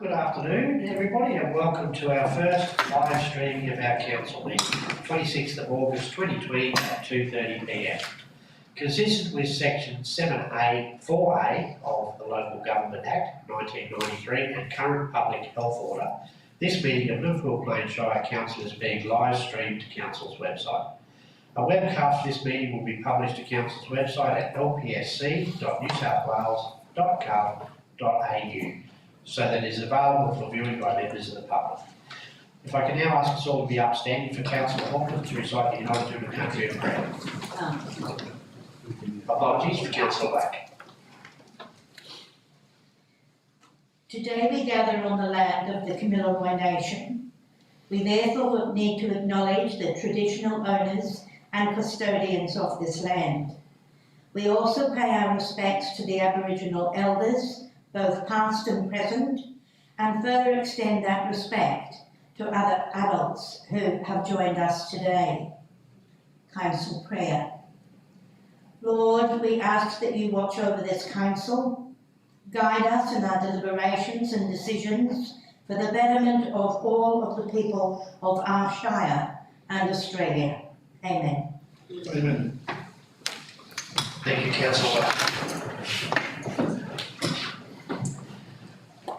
Good afternoon, everybody, and welcome to our first live streaming of our council meeting, 26th of August 2020 at 2:30 p.m. Consistent with Section 7A 4A of the Local Government Act 1993 and current public health order, this meeting of Liverpool Shire Council is being live streamed to Council's website. A webcast of this meeting will be published to Council's website at lpsc.newsouthwales.gov.au, so that it is available for viewing by members of the public. If I can now ask us all to be upstanding for Councillor Hawkins to recite the acknowledgement of country of prayer. Apologies for Councillor Black. Today we gather on the land of the Kamilaroi Nation. We therefore need to acknowledge the traditional owners and custodians of this land. We also pay our respects to the Aboriginal elders, both past and present, and further extend that respect to other adults who have joined us today. Council prayer. Lord, we ask that you watch over this council, guide us in our deliberations and decisions for the betterment of all of the people of our Shire and Australia. Amen. Amen. Thank you, Councillor.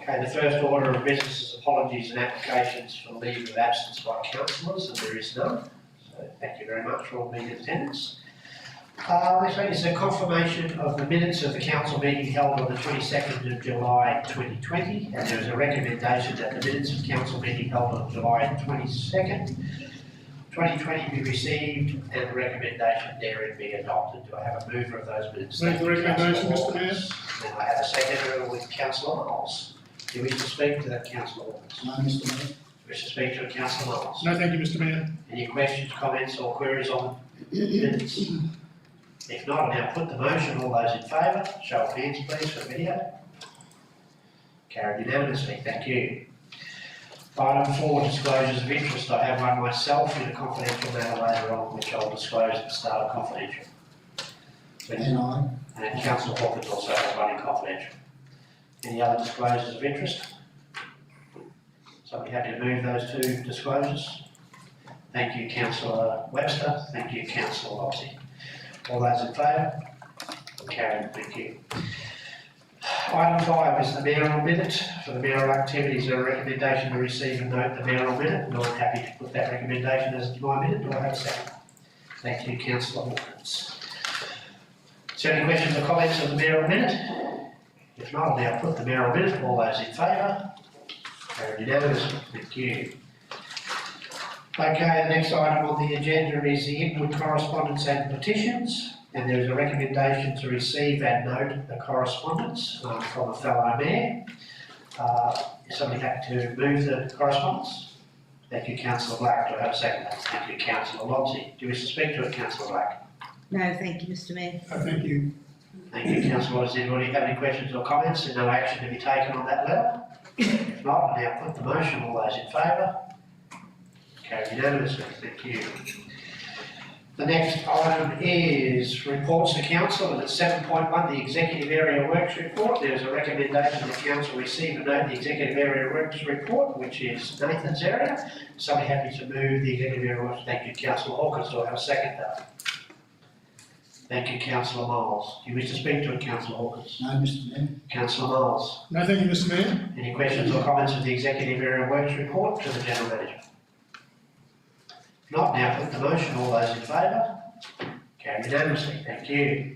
Okay, the first order of business is apologies and applications for leave of absence by councillors, and there is none. So thank you very much for all being in attendance. Next one is a confirmation of the minutes of the council meeting held on the 22nd of July 2020, and there is a recommendation that the minutes of council meeting held on July 22nd, 2020 be received and the recommendation therein be adopted. Do I have a mover of those minutes? Make the recommendation, Mr. Mayor. And I have a seconder with Councillor Miles. Do you wish to speak to that, Councillor Hawkins? No, Mr. Mayor. Do you wish to speak to it, Councillor Miles? No, thank you, Mr. Mayor. Any questions, comments or queries on the minutes? If not, I'll now put the motion. All those in favour, show of hands please for the video. Carried unanimously, thank you. Item 4, disclosures of interest. I have one myself in a confidential matter later on, which I'll disclose at the start of confidential. And I. And Councillor Hawkins also has one in confidential. Any other disclosures of interest? Somebody happy to move those two disclosures? Thank you, Councillor Webster. Thank you, Councillor Loxey. All those in favour? Carried, thank you. Item 5 is the mayoral minute. For the mayoral activities, a recommendation to receive and note the mayoral minute, and I'm happy to put that recommendation as my minute. Do I have a second? Thank you, Councillor Hawkins. Is there any questions or comments on the mayoral minute? If not, I'll now put the mayoral minute. All those in favour? Carried unanimously. Thank you. Okay, the next item on the agenda is the input correspondence and petitions, and there is a recommendation to receive and note the correspondence from a fellow mayor. Is somebody happy to move the correspondence? Thank you, Councillor Black. Do I have a second? Thank you, Councillor Lodsey. Do you wish to speak to it, Councillor Black? No, thank you, Mr. Mayor. Thank you. Thank you, Councillor Lodsey. Anybody have any questions or comments? There's no action to be taken on that letter. If not, I'll now put the motion. All those in favour? Carried unanimously, thank you. The next item is reports to council, and it's 7.1, the executive area works report. There's a recommendation that council receive and note the executive area works report, which is Nathan's area. Somebody happy to move the executive area works? Thank you, Councillor Hawkins. Do I have a second? Thank you, Councillor Miles. Do you wish to speak to it, Councillor Hawkins? No, Mr. Mayor. Councillor Miles. No, thank you, Mr. Mayor. Any questions or comments of the executive area works report to the general manager? Not now, put the motion. All those in favour? Carried unanimously. Thank you.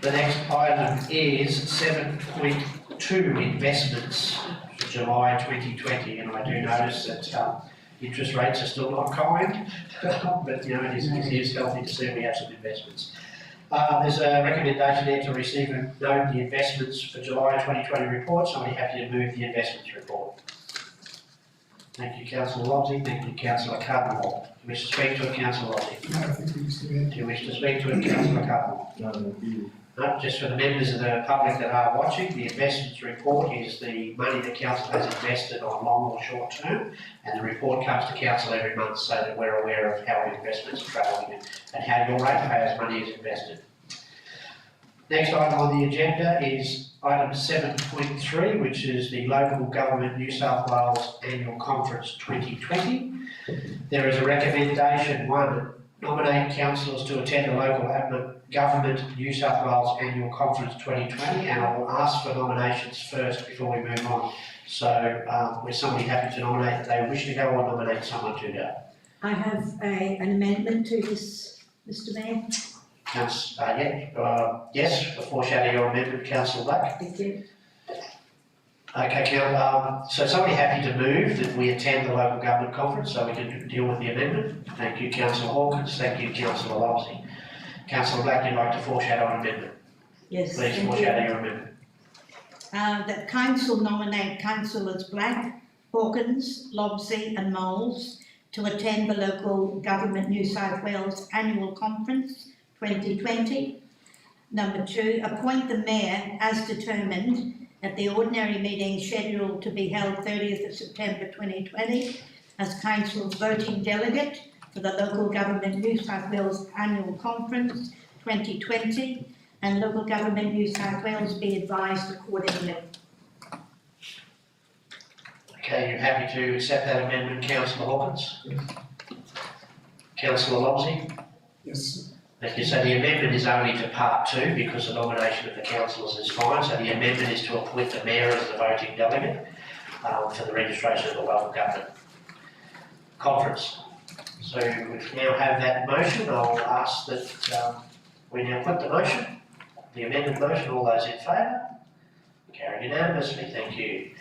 The next item is 7.2 investments for July 2020, and I do notice that interest rates are still not kind, but you know it is healthy to see we have some investments. There's a recommendation there to receive and note the investments for July 2020 report. Somebody happy to move the investments report? Thank you, Councillor Lodsey. Thank you, Councillor Cardinal. Do you wish to speak to it, Councillor Lodsey? No, thank you, Mr. Mayor. Do you wish to speak to it, Councillor Cardinal? No, thank you. No, just for the members of the public that are watching, the investments report is the money that council has invested on long or short term, and the report comes to council every month so that we're aware of how investments are travelling and how your ratepayers' money is invested. Next item on the agenda is item 7.3, which is the Local Government New South Wales Annual Conference 2020. There is a recommendation, 1, nominate councillors to attend the Local Government New South Wales Annual Conference 2020, and I will ask for nominations first before we move on. So, is somebody happy to nominate, they wish to go, or nominate someone to go? I have an amendment to this, Mr Mayor. Yes, foreshadow your amendment, Councillor Black. Thank you. Okay, so somebody happy to move that we attend the local government conference so we can deal with the amendment? Thank you, Councillor Hawkins. Thank you, Councillor Lopsy. Councillor Black, you'd like to foreshadow an amendment? Yes. Please foreshadow your amendment. That council nominate councillors Black, Hawkins, Lobsey and Moles to attend the Local Government New South Wales Annual Conference 2020. Number 2, appoint the Mayor as determined at the ordinary meeting scheduled to be held 30th of September 2020 as Council's voting delegate for the Local Government New South Wales Annual Conference 2020, and Local Government New South Wales be advised accordingly. Okay, you're happy to accept that amendment, Councillor Hawkins? Yes. Councillor Lopsy? Yes. Thank you. So the amendment is only to part 2 because the nomination of the councillors is fine. So the amendment is to appoint the Mayor as the voting delegate for the registration of the local government conference. So we now have that motion. I'll ask that we now put the motion, the amended motion. All those in favour? Carried unanimously. Thank you.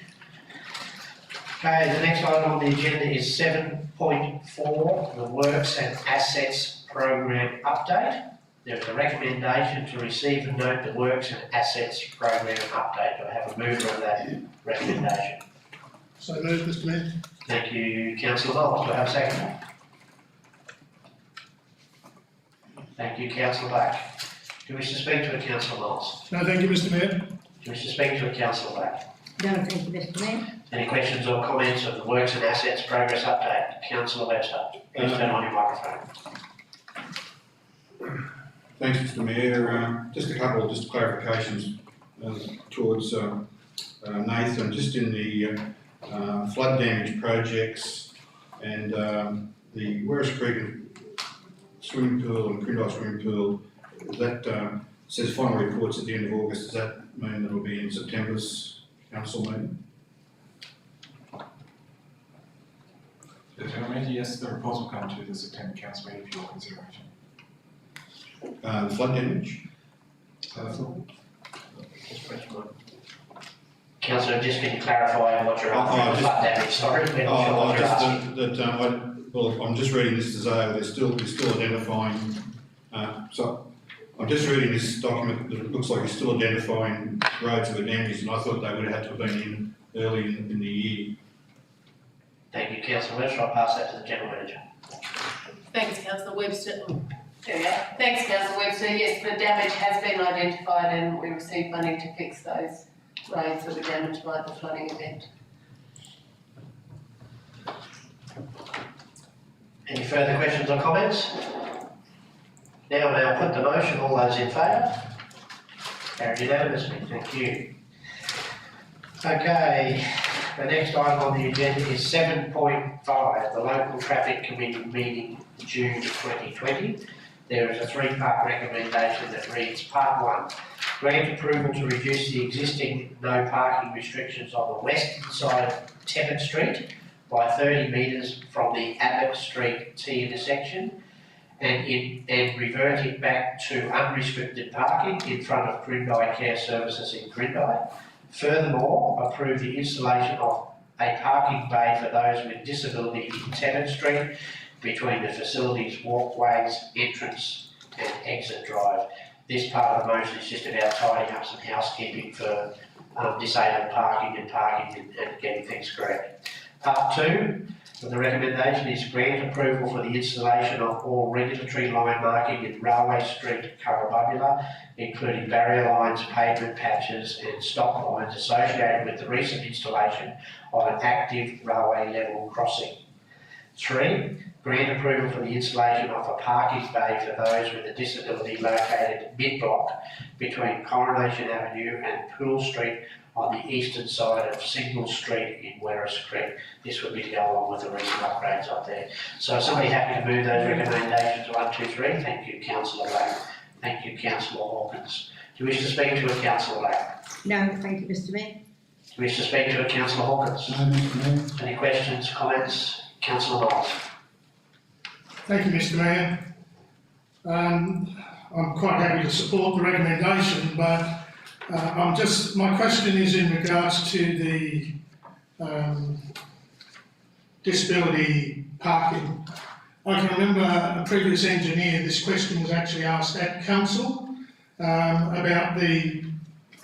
Okay, the next item on the agenda is 7.4, the Works and Assets Program Update. There is a recommendation to receive and note the Works and Assets Program Update. Do I have a mover of that recommendation? So moved, Mr Mayor. Thank you, Councillor Knowles. Do I have a second? Thank you, Councillor Black. Do you wish to speak to it, Councillor Knowles? No, thank you, Mr Mayor. Do you wish to speak to it, Councillor Black? No, thank you, Mr Mayor. Any questions or comments of the Works and Assets Progress Update? Councillor Webster, please turn on your microphone. Thanks, Mr Mayor. Just a couple of clarifications towards Nathan, just in the flood damage projects and the Werris Creek swimming pool and Crindai swimming pool, that says final reports at the end of August. Does that mean that it will be in September's council meeting? Yes, the reports will come to the September council meeting for your consideration. Flood damage? Councillor, just can you clarify what you're asking? Flood damage, sorry, we're not sure what you're asking. Well, I'm just reading this today. They're still identifying. So I'm just reading this document that it looks like it's still identifying roads that were damaged, and I thought they would have had to have been in early in the year. Thank you, Councillor Webster. I'll pass that to the General Manager. Thanks, Councillor Webster. There we are. Thanks, Councillor Webster. Yes, the damage has been identified and we received money to fix those roads that were damaged by the flooding event. Any further questions or comments? Now put the motion. All those in favour? Carried unanimously. Thank you. Okay, the next item on the agenda is 7.5, the Local Traffic Committee meeting June 2020. There is a 3-part recommendation that reads: Part 1, grant approval to reduce the existing no parking restrictions on the western side of Teppert Street by 30 metres from the Abbott Street T intersection and revert it back to unrestricted parking in front of Crindai Care Services in Crindai. Furthermore, approve the installation of a parking bay for those with disability in Teppert Street between the facility's walkways, entrance and exit drive. This part of the motion is just about tidying up some housekeeping for disabled parking and getting things correct. Part 2 of the recommendation is grant approval for the installation of all regulatory line marking in Railway Street, Currabubula, including barrier lines, pavement patches and stop lines associated with the recent installation of an active railway level crossing. 3, grant approval for the installation of a parking bay for those with a disability located mid-block between Coronation Avenue and Poole Street on the eastern side of Single Street in Werris Creek. This would be to go along with the recent upgrades up there. So is somebody happy to move those recommendations 1, 2, 3? Thank you, Councillor Black. Thank you, Councillor Hawkins. Do you wish to speak to a Councillor Black? No, thank you, Mr Mayor. Do you wish to speak to a Councillor Hawkins? No, Mr Mayor. Any questions, comments? Councillor Miles. Thank you, Mr Mayor. I'm quite happy to support the recommendation, but my question is in regards to the disability parking. I can remember a previous engineer, this question was actually asked at council about the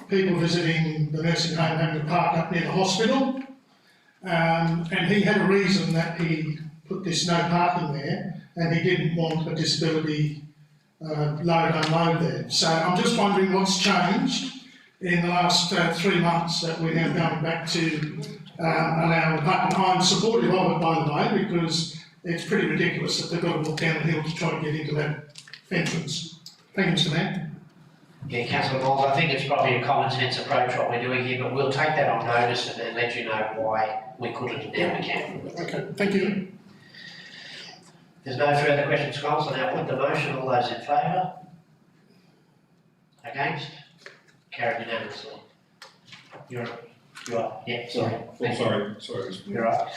people visiting the nursing home having to park up near the hospital. And he had a reason that he put this no parking there, and he didn't want a disability load unload there. So I'm just wondering what's changed in the last 3 months that we're now going back to allow the parking. I'm supportive of it, by the way, because it's pretty ridiculous that they've got to walk down the hill to try to get into that entrance. Thank you, Mr Mayor. Yeah, Councillor Miles, I think it's probably a common sense approach what we're doing here, but we'll take that on notice and then let you know why we couldn't and now we can. Okay, thank you. There's no further questions, Councillor. Now put the motion. All those in favour? Against? Carried unanimously. You are, yeah, sorry. Oh, sorry, Mr Mayor. You're right.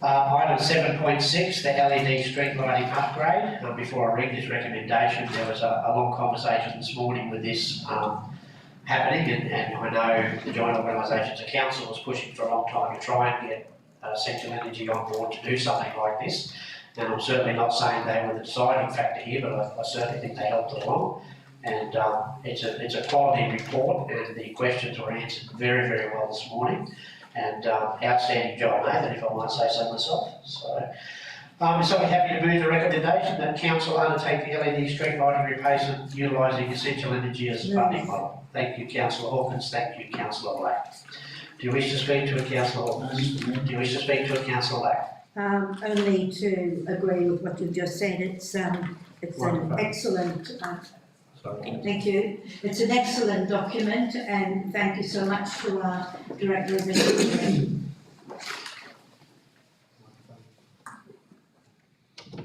Item 7.6, the LED street lighting upgrade. Before I read this recommendation, there was a long conversation this morning with this happening, and I know the Joint Organisations of Council was pushing for a long time to try and get Central Energy on board to do something like this. And I'm certainly not saying they were the deciding factor here, but I certainly think they helped along. And it's a quality report, and the questions were answered very, very well this morning. And outstanding job, Nathan, if I might say so myself. So, so we're happy to move the recommendation that Council undertake the LED street lighting replacement utilising essential energy as a funding model. Thank you, Councillor Hawkins. Thank you, Councillor Black. Do you wish to speak to a Councillor Hawkins? Do you wish to speak to a Councillor Black? Only to agree with what you've just said. It's an excellent, thank you. It's an excellent document, and thank you so much to our Director of Engineering.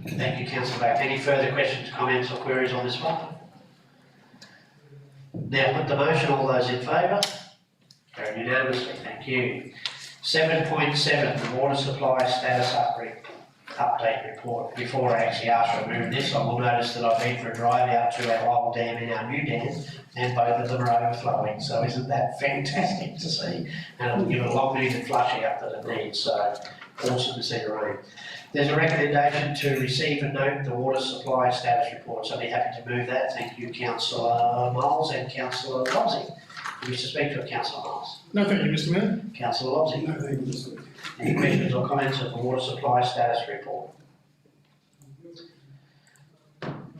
Thank you, Councillor Black. Any further questions, comments or queries on this one? Now put the motion. All those in favour? Carried unanimously. Thank you. 7.7, the water supply status update report. Before I actually ask to remove this, I will notice that I've been for a drive out to our old dam and our new dam, and both of them are overflowing. So isn't that fantastic to see? And it'll give it a long needed flush out that it needs. So awesome to see the rain. There's a recommendation to receive and note the water supply status report. So I'd be happy to move that. Thank you, Councillor Miles and Councillor Lobsey. Do you wish to speak to a Councillor Miles? No, thank you, Mr Mayor. Councillor Lobsey. No, thank you, Mr Mayor. Any questions or comments of the water supply status report?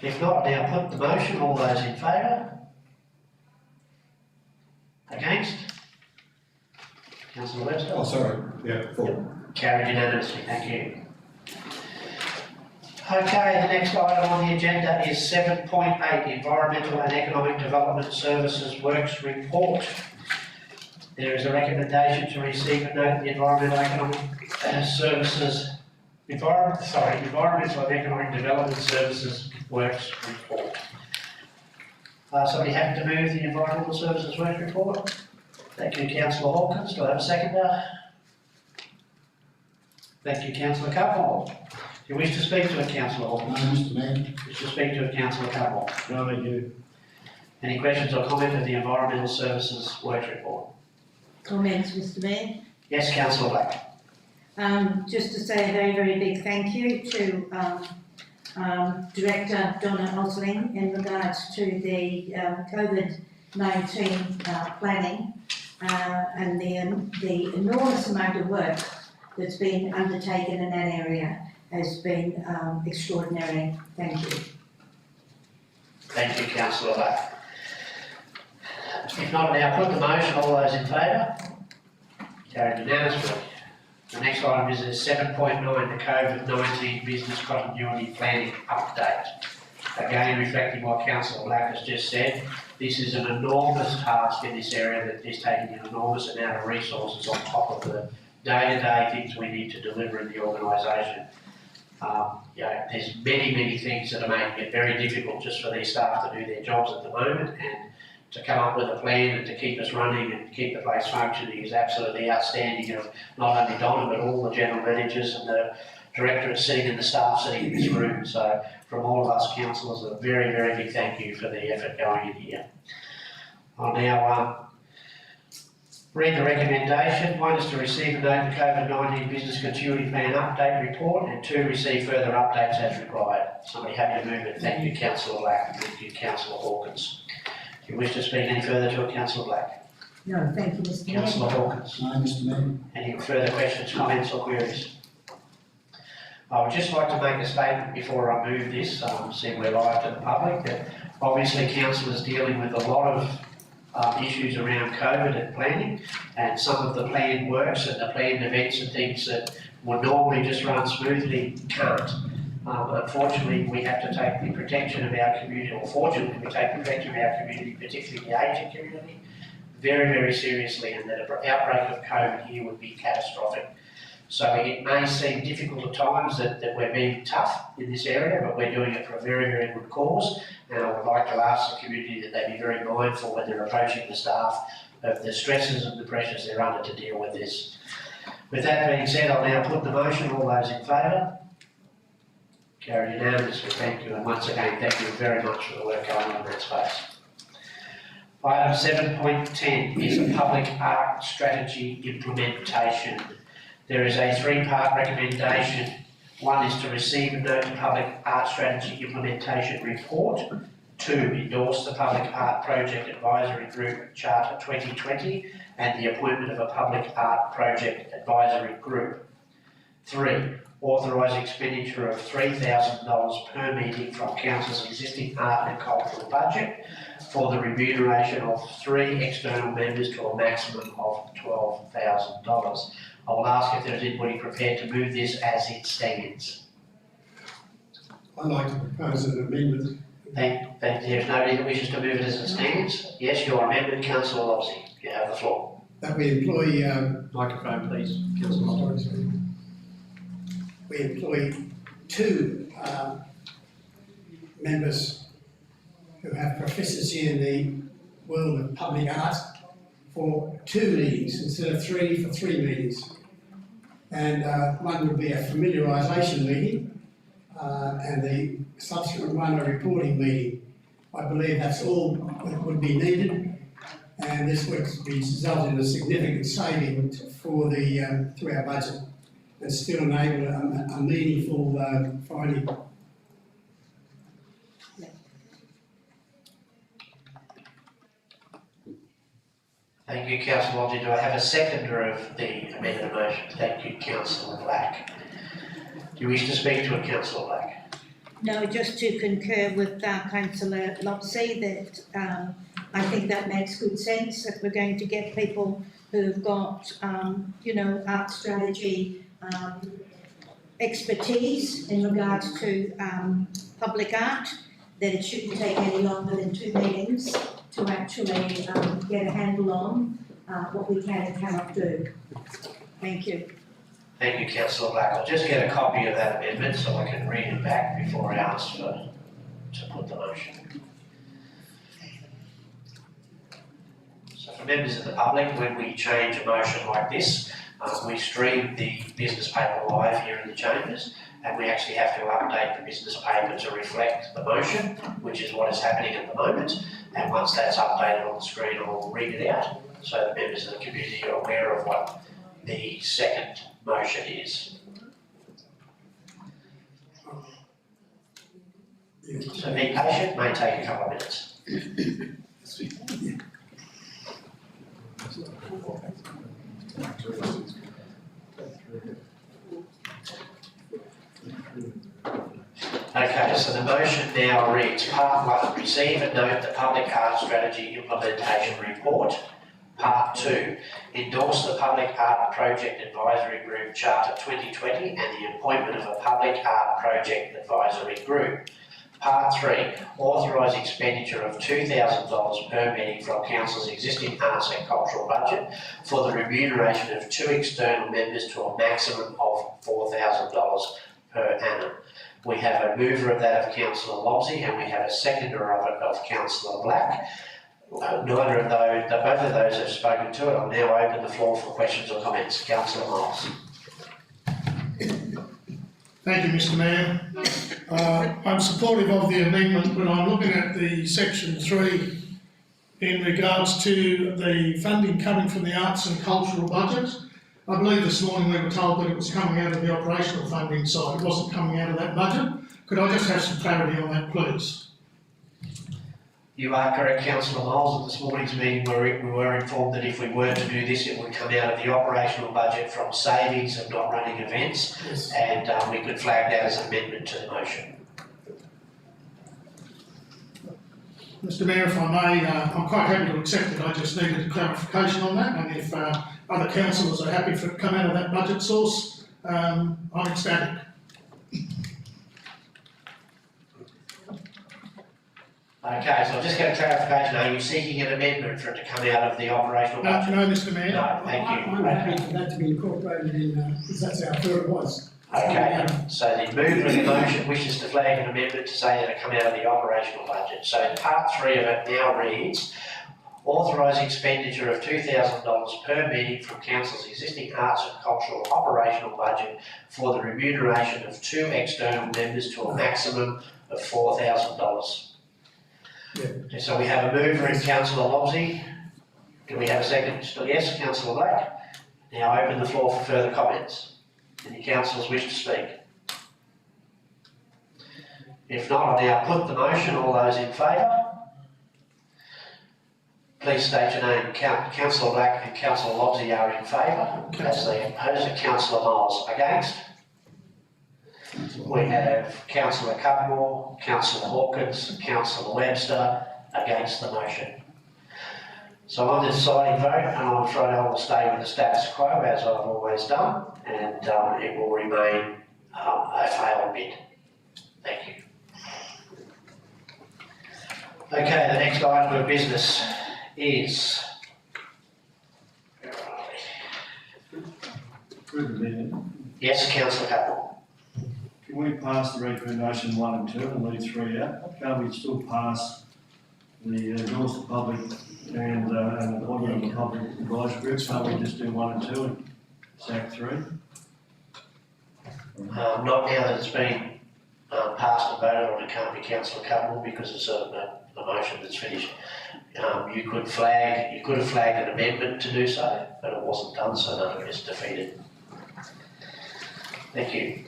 If not, now put the motion. All those in favour? Against? Councillor Webster? Oh, sorry, yeah, full. Carried unanimously, thank you. Okay, the next item on the agenda is 7.8, Environmental and Economic Development Services Works Report. There is a recommendation to receive and note the Environmental and Economic Environmental and Economic Development Services Works Report. Somebody happy to move the Environmental Services Works Report? Thank you, Councillor Hawkins. Do I have a seconder? Thank you, Councillor Cupbold. Do you wish to speak to a Councillor Hawkins? No, Mr Mayor. Wish to speak to a Councillor Cupbold? No, thank you. Any questions or comment of the Environmental Services Works Report? Comments, Mr Mayor? Yes, Councillor Black. Just to say a very, very big thank you to Director Donna Osling in regards to the COVID-19 planning and the enormous amount of work that's been undertaken in that area has been extraordinary. Thank you. Thank you, Councillor Black. If not, now put the motion. All those in favour? Carried unanimously. The next item is 7.9, the COVID-19 Business Continuity Planning Update. Again, reflecting what Councillor Black has just said, this is an enormous task in this area that is taking an enormous amount of resources on top of the day-to-day things we need to deliver in the organisation. There's many things that are making it very difficult just for these staff to do their jobs at the moment, and to come up with a plan and to keep us running and keep the place functioning is absolutely outstanding of not only Donna but all the general managers and the directorate sitting and the staff sitting in this room. So from all of us councillors, a very big thank you for the effort going in here. I'll now read the recommendation. 1 is to receive and note the COVID-19 Business Continuity Plan Update Report, and 2, receive further updates as required. Somebody happy to move it? Thank you, Councillor Black. Thank you, Councillor Hawkins. Do you wish to speak any further to it, Councillor Black? No, thank you, Mr Mayor. Councillor Hawkins? No, Mr Mayor. Any further questions, comments or queries? I would just like to make a statement before I move this, seeing we're live to the public, that obviously council is dealing with a lot of issues around COVID and planning, and some of the planned works and the planned events and things that would normally just run smoothly can't. Unfortunately, we have to take the protection of our community, or fortunately we take the protection of our community, particularly the aged community, very seriously, and that an outbreak of COVID here would be catastrophic. So it may seem difficult at times that we're being tough in this area, but we're doing it for a very good cause, and I would like to ask the community that they be very mindful when they're approaching the staff of the stresses and the pressures they're under to deal with this. With that being said, I'll now put the motion. All those in favour? Carried unanimously, thank you, and once again, thank you very much for the work going on in that space. Item 7.10 is a public art strategy implementation. There is a 3-part recommendation. 1 is to receive and note the public art strategy implementation report. 2, endorse the public art project advisory group charter 2020 and the appointment of a public art project advisory group. 3, authorise expenditure of $3,000 per meeting from council's existing art and cultural budget for the remuneration of 3 external members to a maximum of $12,000. I will ask if there is anybody prepared to move this as it stands. I'd like to propose an amendment. There's nobody that wishes to move it as it stands? Yes, your amendment, Councillor Lobsey. You have the floor. That we employ, Microphone, please, Councillor Lobsey. we employ 2 members who have proficiency in the world of public art for 2 meetings instead of 3 for 3 meetings. And one would be a familiarisation meeting and the subsequent one a reporting meeting. I believe that's all that would be needed, and this would result in a significant saving for the to our budget and still enable a meaningful finding. Thank you, Councillor Lodge. Do I have a seconder of the amended motion? Thank you, Councillor Black. Do you wish to speak to it, Councillor Black? No, just to concur with Councillor Lopsey that I think that makes good sense, that we're going to get people who've got, art strategy expertise in regards to public art, that it shouldn't take any longer than 2 meetings to actually get a handle on what we can and cannot do. Thank you. Thank you, Councillor Black. I'll just get a copy of that amendment so I can read it back before I ask to put the motion. So for members of the public, when we change a motion like this, we stream the business paper live here in the chambers, and we actually have to update the business paper to reflect the motion, which is what is happening at the moment. And once that's updated on the screen, I'll read it out so the members of the community are aware of what the second motion is. So be patient, may take a couple of minutes. Okay, so the motion now reads: Part 1, receive and note the public art strategy implementation report. Part 2, endorse the Public Art Project Advisory Group Charter 2020 and the appointment of a Public Art Project Advisory Group. Part 3, authorise expenditure of $2,000 per meeting from Council's existing arts and cultural budget for the remuneration of 2 external members to a maximum of $4,000 per annum. We have a mover of that of Councillor Lobsey and we have a seconder of it of Councillor Black. Neither of those, both of those have spoken to it. I'll now open the floor for questions or comments. Councillor Miles. Thank you, Mr Mayor. I'm supportive of the amendment, but I'm looking at the section 3 in regards to the funding coming from the arts and cultural budget. I believe this morning we were told that it was coming out of the operational funding side, it wasn't coming out of that budget. Could I just have some clarity on that, please? You are correct, Councillor Miles. At this morning's meeting, we were informed that if we were to do this, it would come out of the operational budget from savings of not running events, Yes. and we could flag that as an amendment to the motion. Mr Mayor, if I may, I'm quite happy to accept it. I just needed a clarification on that, and if other councillors are happy for it to come out of that budget source, I'm ecstatic. Okay, so I'll just get a clarification. Are you seeking an amendment for it to come out of the operational budget? No, Mr Mayor. No, thank you. I'm happy for that to be incorporated in, because that's how I thought it was. Okay, so the mover of the motion wishes to flag an amendment to say that it come out of the operational budget. So part 3 of it now reads, authorise expenditure of $2,000 per meeting from Council's existing arts and cultural operational budget for the remuneration of 2 external members to a maximum of $4,000. Yeah. So we have a mover in Councillor Lobsey. Do we have a second? Still yes, Councillor Black. Now open the floor for further comments. Any councillors wish to speak? If not, I'll now put the motion. All those in favour? Please state your name. Councillor Black and Councillor Lobsey are in favour. As the opposed, Councillor Miles against. We have Councillor Cudmore, Councillor Hawkins, Councillor Webster against the motion. So on this deciding vote, and I'm afraid I will stay with the status quo as I've always done, and it will remain a failed bid. Thank you. Okay, the next item of business is. Yes, Councillor Cudmore. Can we pass the recommendation 1 and 2 and leave 3 out? Can't we still pass the endorse the public and appointment of the public advisory groups? Can't we just do 1 and 2 and sack 3? Not now that it's been passed and voted on, it can't be Councillor Cudmore because it's a motion that's finished. You could have flagged an amendment to do so, but it wasn't done, so none of it is defeated. Thank you.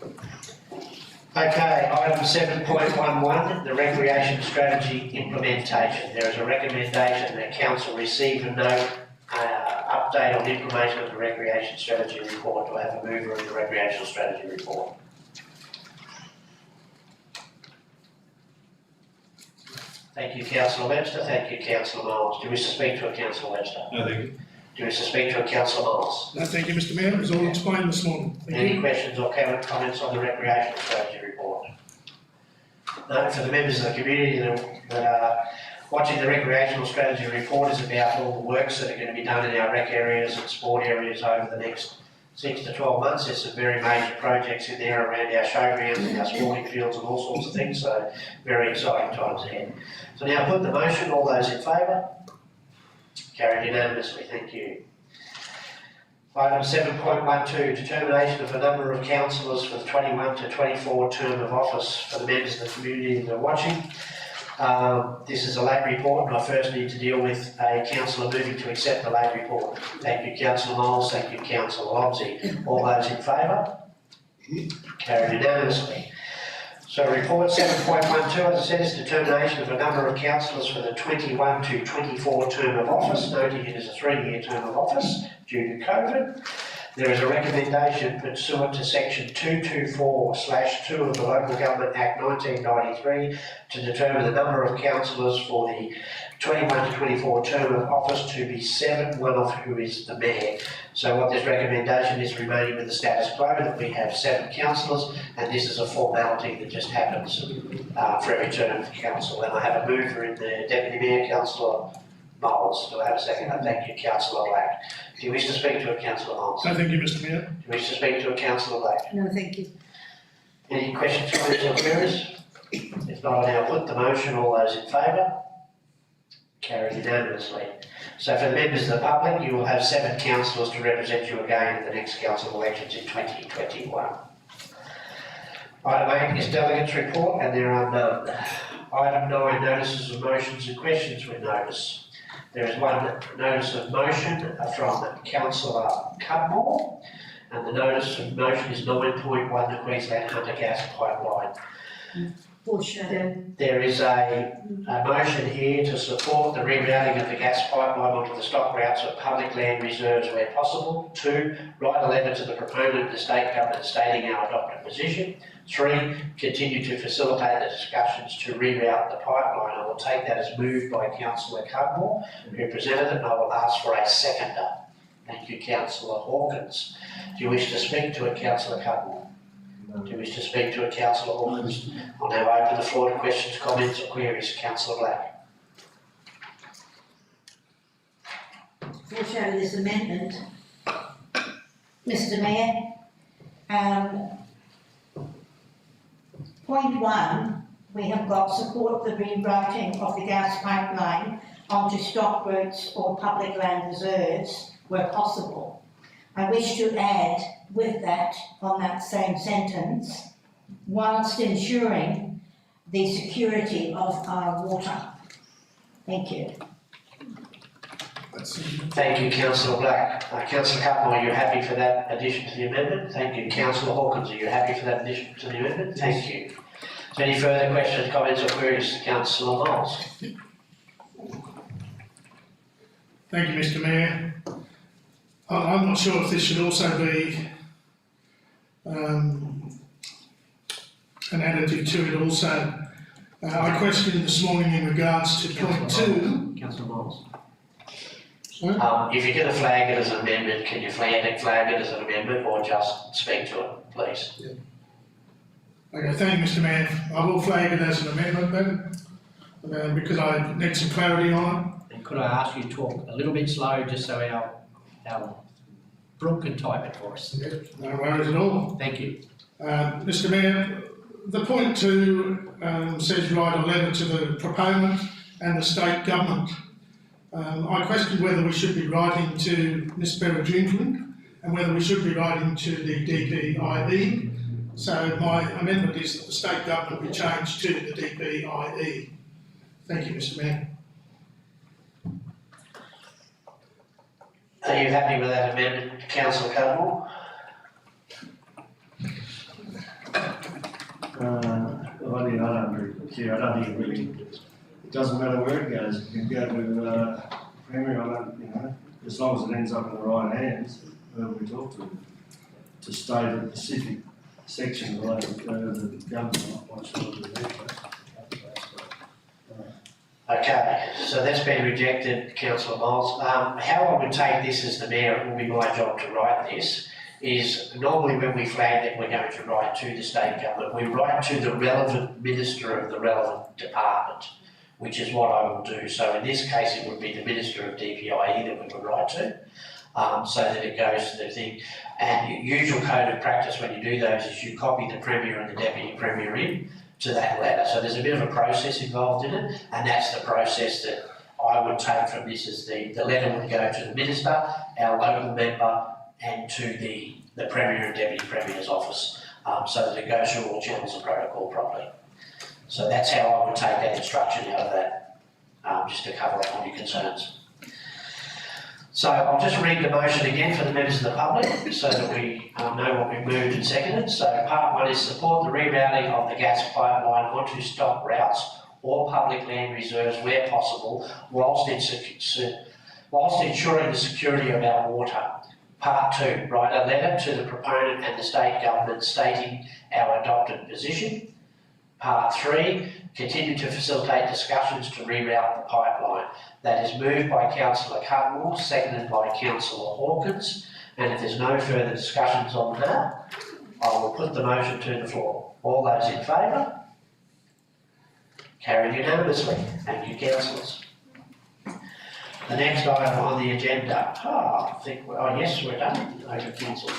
Okay, item 7.11, the recreation strategy implementation. There is a recommendation that council receive a note, update on implementation of the recreation strategy report. Do I have a mover of the recreational strategy report? Thank you, Councillor Webster. Thank you, Councillor Miles. Do you wish to speak to a Councillor Webster? No, thank you. Do you wish to speak to a Councillor Miles? No, thank you, Mr Mayor. It was all explained this morning. Thank Any you. questions or comments on the recreational strategy report? No, for the members of the community that are watching, the recreational strategy report is about all the works that are going to be done in our rec areas and sport areas over the next 6 to 12 months. There's some very major projects in there around our showgrounds and our sporting fields and all sorts of things, so very exciting times ahead. So now put the motion. All those in favour? Carried unanimously, thank you. Item 7.12, determination of the number of councillors for the 21 to 24 term of office for the members of the community that are watching. This is a late report and I first need to deal with a councillor moving to accept the late report. Thank you, Councillor Miles. Thank you, Councillor Lobsey. All those in favour? Carried unanimously. So report 7.12, as I said, is determination of a number of councillors for the 21 to 24 term of office, noting it is a 3-year term of office due to COVID. There is a recommendation pursuant to section 224/2 of the Local Government Act 1993 to determine the number of councillors for the 21 to 24 term of office to be 7, one of who is the mayor. So what this recommendation is remaining with the status quo, that we have 7 councillors, and this is a formality that just happens for every term of council. And I have a mover in the Deputy Mayor, Councillor Moles. Do I have a second? Thank you, Councillor Black. Do you wish to speak to it, Councillor Moles? No, thank you, Mr Mayor. Do you wish to speak to it, Councillor Black? No, thank you. Any questions, comments or queries? If not, I now put the motion. All those in favour? Carried unanimously. So for the members of the public, you will have 7 councillors to represent you again at the next council elections in 2021. Item 8 is delegates report, and there are none. Item 9, notices of motions and questions with notice. There is one notice of motion from Councillor Cudmore, and the notice of motion is 9.1, the Queensland Hunter Gas Pipeline. Foreshadow. There is a motion here to support the rerouting of the gas pipeline onto the stock routes of public land reserves where possible. 2, write a letter to the proponent of the state government stating our adopted position. 3, continue to facilitate the discussions to reroute the pipeline. I will take that as moved by Councillor Cudmore, who presented it, and I will ask for a seconder. Thank you, Councillor Hawkins. Do you wish to speak to it, Councillor Cudmore? Do you wish to speak to it, Councillor Hawkins? I'll now open the floor to questions, comments or queries. Councillor Black. Foreshadow this amendment. Mr Mayor, point 1, we have got support the rewriting of the gas pipeline onto stock routes or public land reserves where possible. I wish to add with that, on that same sentence, whilst ensuring the security of our water. Thank you. Thank you, Councillor Black. Councillor Cudmore, are you happy for that addition to the amendment? Thank you. Councillor Hawkins, are you happy for that addition to the amendment? Thank you. Is there any further questions, comments or queries? Councillor Moles. Thank you, Mr Mayor. I'm not sure if this should also be an additive to it also. I questioned this morning in regards to point 2. Councillor Moles. Sorry? If you're going to flag it as an amendment, can you flag it as an amendment or just speak to it, please? Yeah. Okay, thank you, Mr Mayor. I will flag it as an amendment then, because I need some clarity on And could I ask you to talk a little bit slow just so our Brooke can type it for us? it. No worries at all. Thank you. Mr Mayor, the point 2 says write a letter to the proponent and the state government. I questioned whether we should be writing to Ms Berejiklian and whether we should be writing to the DPIE. So my amendment is that the state government be changed to the DPIE. Thank you, Mr Mayor. Are you happy with that amendment, Councillor Cudmore? I don't really care. I don't think it really, it doesn't matter where it goes. You can go to Premier, I don't, as long as it ends up in the right hands, whoever we talk to state a specific section related to the government, I'm not sure what it is. Okay, so that's been rejected, Councillor Moles. How I would take this as the Mayor, it will be my job to write this, is normally when we flag that we're going to write to the state government, we write to the relevant minister of the relevant department, which is what I will do. So in this case, it would be the Minister of DPIE that we would write to, so that it goes to the thing. And usual code of practice when you do those is you copy the Premier and the Deputy Premier in to that letter. So there's a bit of a process involved in it, and that's the process that I would take from this. Is the letter would go to the Minister, our local member, and to the Premier and Deputy Premier's office, so that it goes through all channels of protocol properly. So that's how I would take that instruction out of that, just to cover up all your concerns. So I'll just read the motion again for the members of the public so that we know what we've moved and seconded. So part 1 is support the rerouting of the gas pipeline onto stock routes or public land reserves where possible, whilst ensuring the security of our water. Part 2, write a letter to the proponent and the state government stating our adopted position. Part 3, continue to facilitate discussions to reroute the pipeline. That is moved by Councillor Cudmore, seconded by Councillor Hawkins. And if there's no further discussions on that, I will put the motion to the floor. All those in favour? Carried unanimously. Thank you, councillors. The next item on the agenda, yes, we're done, open council.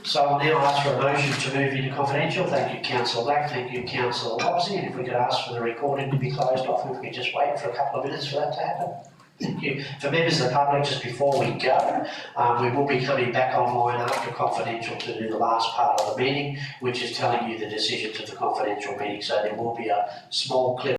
So I'll now ask for a motion to move into confidential. Thank you, Councillor Black, thank you, Councillor Lopsy, and if we could ask for the recording to be closed off, if we could just wait for a couple of minutes for that to happen. Thank you. For members of the public, just before we go, we will be coming back online after confidential to do the last part of the meeting, which is telling you the decisions of the confidential meeting. So there will be a small clip